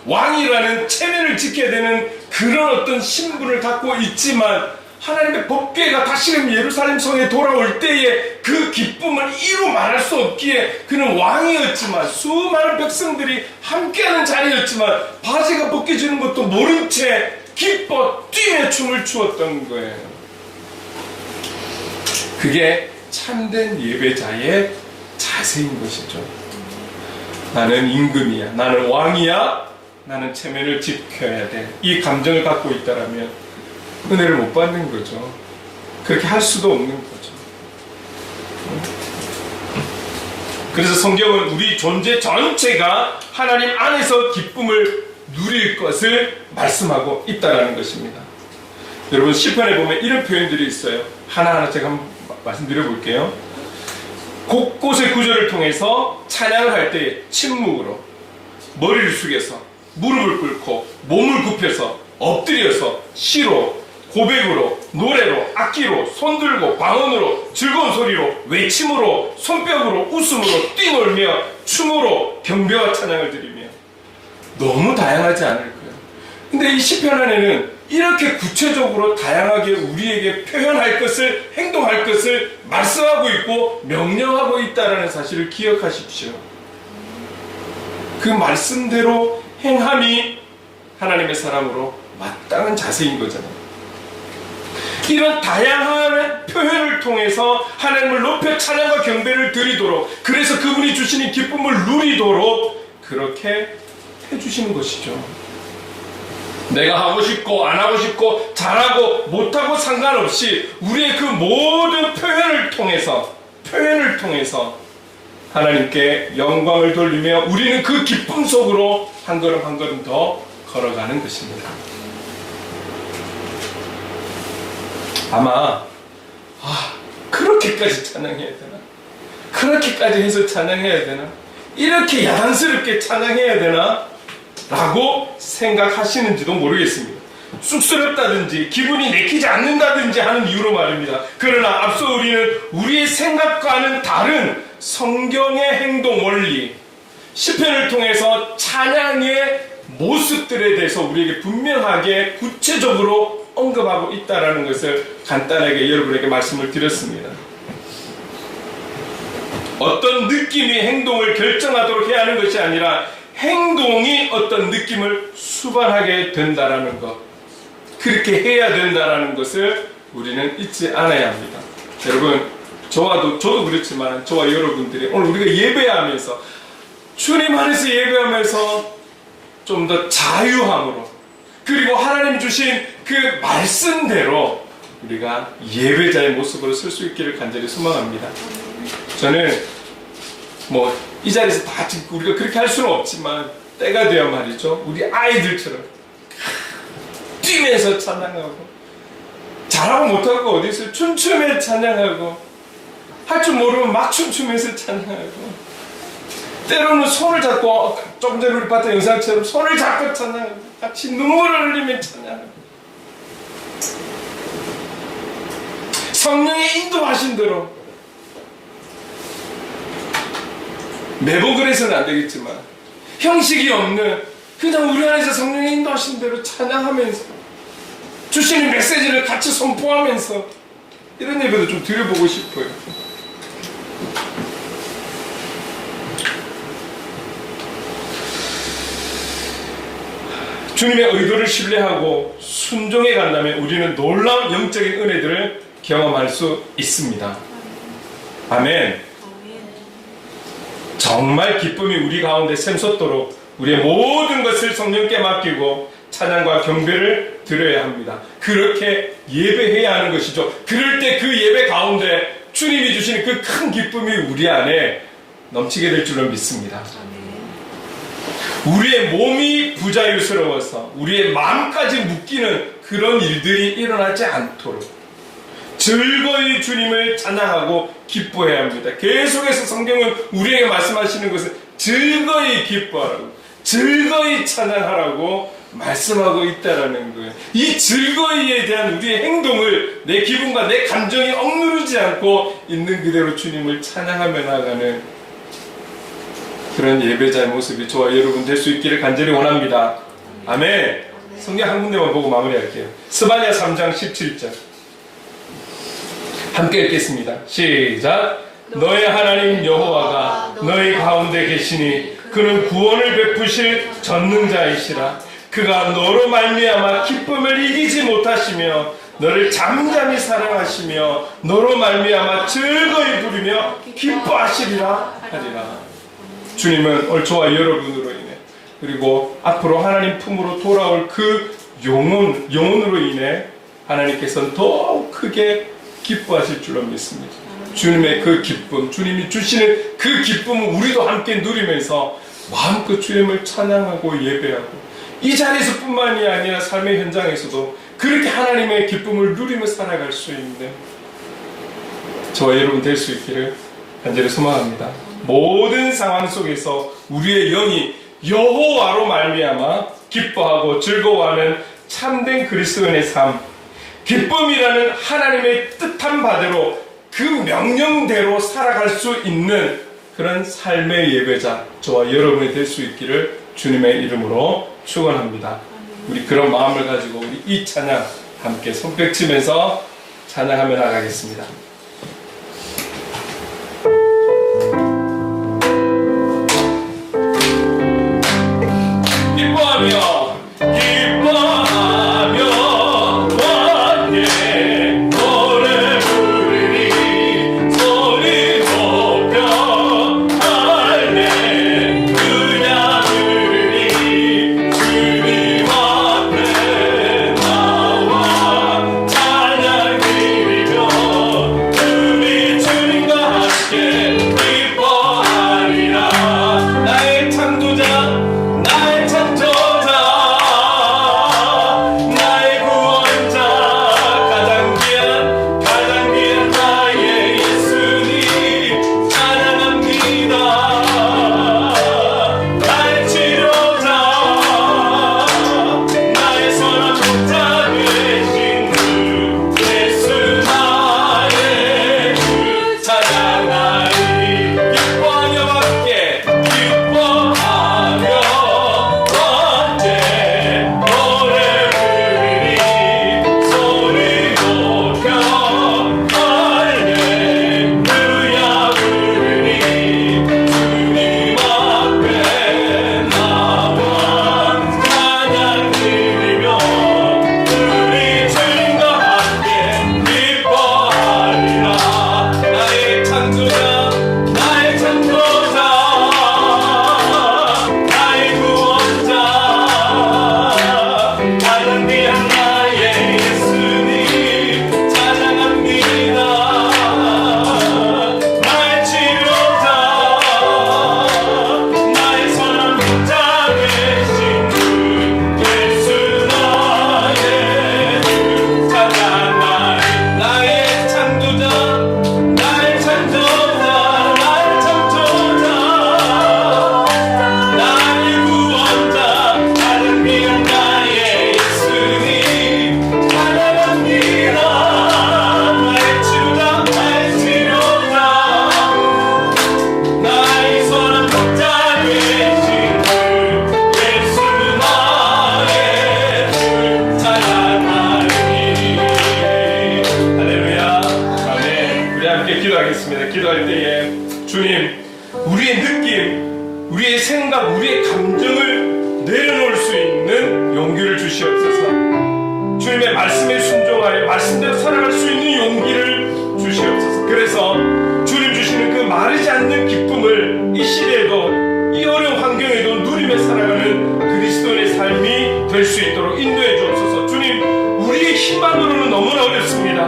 왕이라는 체면을 지켜야 되는 그런 어떤 신분을 갖고 있지만, 하나님의 법궤가 다시금 예루살렘 성에 돌아올 때에 그 기쁨을 이루 말할 수 없기에 그는 왕이었지만, 수많은 백성들이 함께하는 자리였지만 바지가 벗겨지는 것도 모른 채 기뻐 뛰며 춤을 추었던 거예요. 그게 참된 예배자의 자세인 것이죠. 나는 임금이야, 나는 왕이야, 나는 체면을 지켜야 돼. 이 감정을 갖고 있다라면 은혜를 못 받는 거죠. 그렇게 할 수도 없는 거죠. 그래서 성경은 우리 존재 전체가 하나님 안에서 기쁨을 누릴 것을 말씀하고 있다라는 것입니다. 여러분, 시편에 보면 이런 표현들이 있어요. 하나하나 제가 한번 말씀드려 볼게요. 곳곳의 구절을 통해서 찬양을 할 때 침묵으로, 머리를 숙여서, 무릎을 꿇고, 몸을 굽혀서, 엎드려서, 시로, 고백으로, 노래로, 악기로, 손들고, 방언으로, 즐거운 소리로, 외침으로, 손뼉으로, 웃음으로, 뛰놀며, 춤으로 경배와 찬양을 드리며. 너무 다양하지 않을까요? 근데 이 시편 안에는 이렇게 구체적으로 다양하게 우리에게 표현할 것을, 행동할 것을 말씀하고 있고 명령하고 있다는 사실을 기억하십시오. 그 말씀대로 행함이 하나님의 사람으로 마땅한 자세인 거잖아요. 이런 다양한 표현을 통해서 하나님을 높여 찬양과 경배를 드리도록, 그래서 그분이 주시는 기쁨을 누리도록 그렇게 해주시는 것이죠. 내가 하고 싶고 안 하고 싶고 잘하고 못하고 상관없이 우리의 그 모든 표현을 통해서 하나님께 영광을 돌리며 우리는 그 기쁨 속으로 한 걸음 한 걸음 더 걸어가는 것입니다. 아마 그렇게까지 찬양해야 되나? 그렇게까지 해서 찬양해야 되나? 이렇게 야단스럽게 찬양해야 되나? 라고 생각하시는지도 모르겠습니다. 쑥스럽다든지 기분이 내키지 않는다든지 하는 이유로 말입니다. 그러나 앞서 우리는 우리의 생각과는 다른 성경의 행동 원리, 시편을 통해서 찬양의 모습들에 대해서 우리에게 분명하게 구체적으로 언급하고 있다는 것을 간단하게 여러분에게 말씀을 드렸습니다. 어떤 느낌이 행동을 결정하도록 해야 하는 것이 아니라 행동이 어떤 느낌을 수반하게 된다는 것. 그렇게 해야 된다는 것을 우리는 잊지 않아야 합니다. 여러분, 저도 그렇지만 저와 여러분들이 오늘 우리가 예배하면서 주님 안에서 예배하면서 좀 더 자유함으로, 그리고 하나님 주신 그 말씀대로 우리가 예배자의 모습으로 설 수 있기를 간절히 소망합니다. 저는 이 자리에서 다 우리가 그렇게 할 수는 없지만 때가 되어 말이죠, 우리 아이들처럼 뛰면서 찬양하고, 잘하고 못하고 어디 있어요? 춤추며 찬양하고, 할 줄 모르면 막 춤추면서 찬양하고, 때로는 손을 잡고, 조금 전에 우리 봤던 영상처럼 손을 잡고 찬양하고, 같이 눈물을 흘리며 찬양하고, 성령의 인도하신 대로, 매번 그래서는 안 되겠지만 형식이 없는, 그냥 우리 안에서 성령의 인도하신 대로 찬양하면서 주시는 메시지를 같이 선포하면서 이런 예배도 좀 드려보고 싶어요. 주님의 의도를 신뢰하고 순종해 간다면 우리는 놀라운 영적인 은혜들을 경험할 수 있습니다. 아멘. 정말 기쁨이 우리 가운데 샘솟도록 우리의 모든 것을 성령께 맡기고 찬양과 경배를 드려야 합니다. 그렇게 예배해야 하는 것이죠. 그럴 때 그 예배 가운데 주님이 주시는 그 큰 기쁨이 우리 안에 넘치게 될 줄로 믿습니다. 우리의 몸이 부자유스러워서 우리의 마음까지 묶이는 그런 일들이 일어나지 않도록 즐거이 주님을 찬양하고 기뻐해야 합니다. 계속해서 성경은 우리에게 말씀하시는 것은 즐거이 기뻐하라고, 즐거이 찬양하라고 말씀하고 있다라는 거예요. 이 즐거이에 대한 우리의 행동을 내 기분과 내 감정이 억누르지 않고 있는 그대로 주님을 찬양하며 나가는 그런 예배자의 모습이 저와 여러분 될 수 있기를 간절히 원합니다. 아멘. 성경 한 군데만 보고 마무리할게요. 스바냐 3장 17절 함께 읽겠습니다. 시작. 너의 하나님 여호와가 너희 가운데 계시니 그는 구원을 베푸실 전능자이시라. 그가 너로 말미암아 기쁨을 이기지 못하시며 너를 잠잠히 사랑하시며 너로 말미암아 즐거이 부르며 기뻐하시리라 하리라. 주님은 오늘 저와 여러분으로 인해, 그리고 앞으로 하나님 품으로 돌아올 그 영혼으로 인해 하나님께서는 더욱 크게 기뻐하실 줄로 믿습니다. 주님의 그 기쁨, 주님이 주시는 그 기쁨을 우리도 함께 누리면서 마음껏 주님을 찬양하고 예배하고, 이 자리에서 뿐만이 아니라 삶의 현장에서도 그렇게 하나님의 기쁨을 누리며 살아갈 수 있는 저와 여러분 될 수 있기를 간절히 소망합니다. 모든 상황 속에서 우리의 영이 여호와로 말미암아 기뻐하고 즐거워하는 참된 그리스도인의 삶, 기쁨이라는 하나님의 뜻한 바대로 그 명령대로 살아갈 수 있는 그런 삶의 예배자 저와 여러분이 될 수 있기를 주님의 이름으로 축원합니다. 우리 그런 마음을 가지고 우리 이 찬양 함께 손뼉치면서 찬양하며 나가겠습니다. 기뻐하며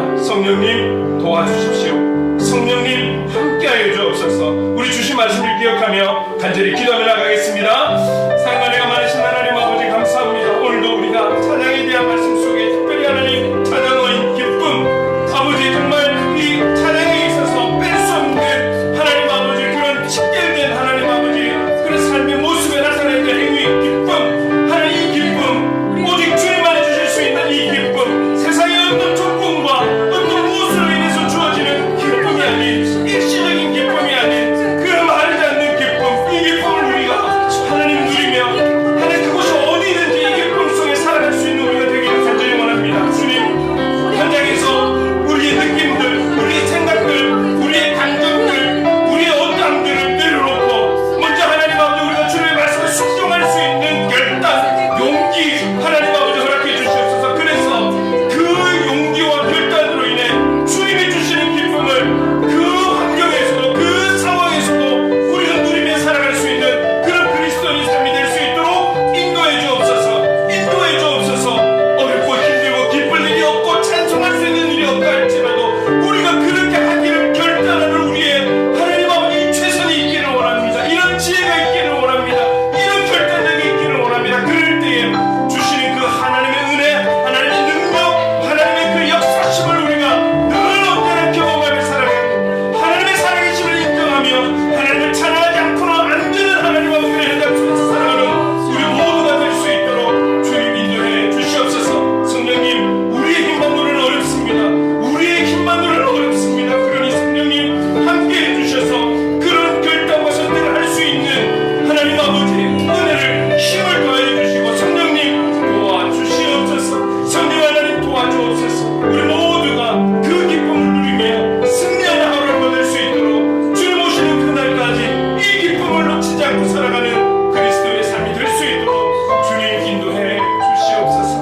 원합니다. 성령님 도와주십시오. 성령님 함께하여 주옵소서. 우리 주신 말씀을 기억하며 간절히 기도하며 나가겠습니다. 사랑하는 많으신 하나님 아버지 감사합니다. 오늘도 우리가 찬양에 대한 말씀 속에 특별히 하나님 찬양의 기쁨, 아버지 정말 이 찬양에 있어서 뺄 수 없는 하나님 아버지 그런 직결된 하나님 아버지 그런 삶의 모습에 나타나는 행위의 기쁨, 하나님 이 기쁨 오직 주님만이 주실 수 있는 이 기쁨, 세상의 어떤 조건과 어떤 무엇으로 인해서 주어지는 기쁨이 아닌 일시적인 기쁨이 아닌 그 말하지 않는 기쁨, 이 기쁨을 우리가 하나님 누리며 하나님 그곳이 어디든지 이 기쁨 속에 살아갈 수 있는 우리가 되기를 간절히 원합니다. 주님 현장에서 우리의 느낌들, 우리의 생각들, 우리의 감정들, 우리의 어떠함들을 내려놓고 먼저 하나님 아버지 우리가 주님의 말씀을 순종할 수 있는 결단, 용기 하나님 아버지 허락해 주시옵소서. 그래서 그 용기와 결단으로 인해 주님이 주시는 기쁨을 그 환경에서도 그 상황에서도 우리가 누리며 살아갈 수 있는 그런 그리스도인의 삶이 될 수 있도록 인도해 주옵소서. 인도해 주옵소서. 어렵고 힘들고 기쁠 일이 없고 찬송할 수 있는 일이 없다 할지라도 우리가 그렇게 하기를 결단하는 우리의 하나님 아버지 최선이 있기를 원합니다. 이런 지혜가 있기를 원합니다. 이런 결단력이 있기를 원합니다. 그럴 때에 주시는 그 하나님의 은혜, 하나님의 능력, 하나님의 그 역사심을 우리가 늘 언제나 경험하며 살아가고 하나님의 살아계심을 인정하며 하나님을 찬양하지 않고는 안 되는 하나님 아버지의 현장 속에서 살아가는 우리 모두가 될 수 있도록 주님 인도해 주시옵소서. 성령님 우리의 힘만으로는 어렵습니다. 우리의 힘만으로는 어렵습니다. 그러니 성령님 함께해 주셔서 그런 결단과 선택을 할 수 있는 하나님 아버지 은혜를 힘을 더해 주시고 성령님 도와주시옵소서. 성령 하나님 도와주옵소서. 우리 모두가 그 기쁨을 누리며 승리하는 하루를 보낼 수 있도록 주님 오시는 그날까지 이 기쁨을 놓치지 않고 살아가는 그리스도의 삶이 될 수 있도록 주님 인도해 주시옵소서.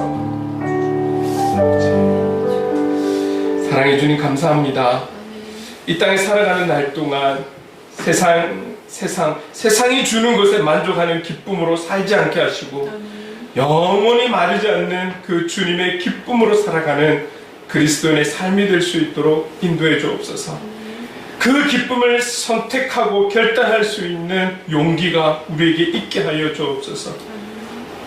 사랑해 주님 감사합니다. 이 땅에 살아가는 날 동안 세상이 주는 것에 만족하는 기쁨으로 살지 않게 하시고 영원히 마르지 않는 그 주님의 기쁨으로 살아가는 그리스도인의 삶이 될 수 있도록 인도해 주옵소서. 그 기쁨을 선택하고 결단할 수 있는 용기가 우리에게 있게 하여 주옵소서.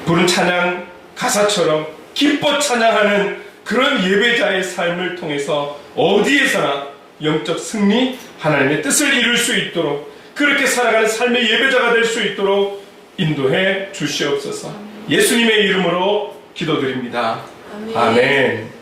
부른 찬양 가사처럼 기뻐 찬양하는 그런 예배자의 삶을 통해서 어디에서나 영적 승리, 하나님의 뜻을 이룰 수 있도록 그렇게 살아가는 삶의 예배자가 될 수 있도록 인도해 주시옵소서. 예수님의 이름으로 기도드립니다. 아멘.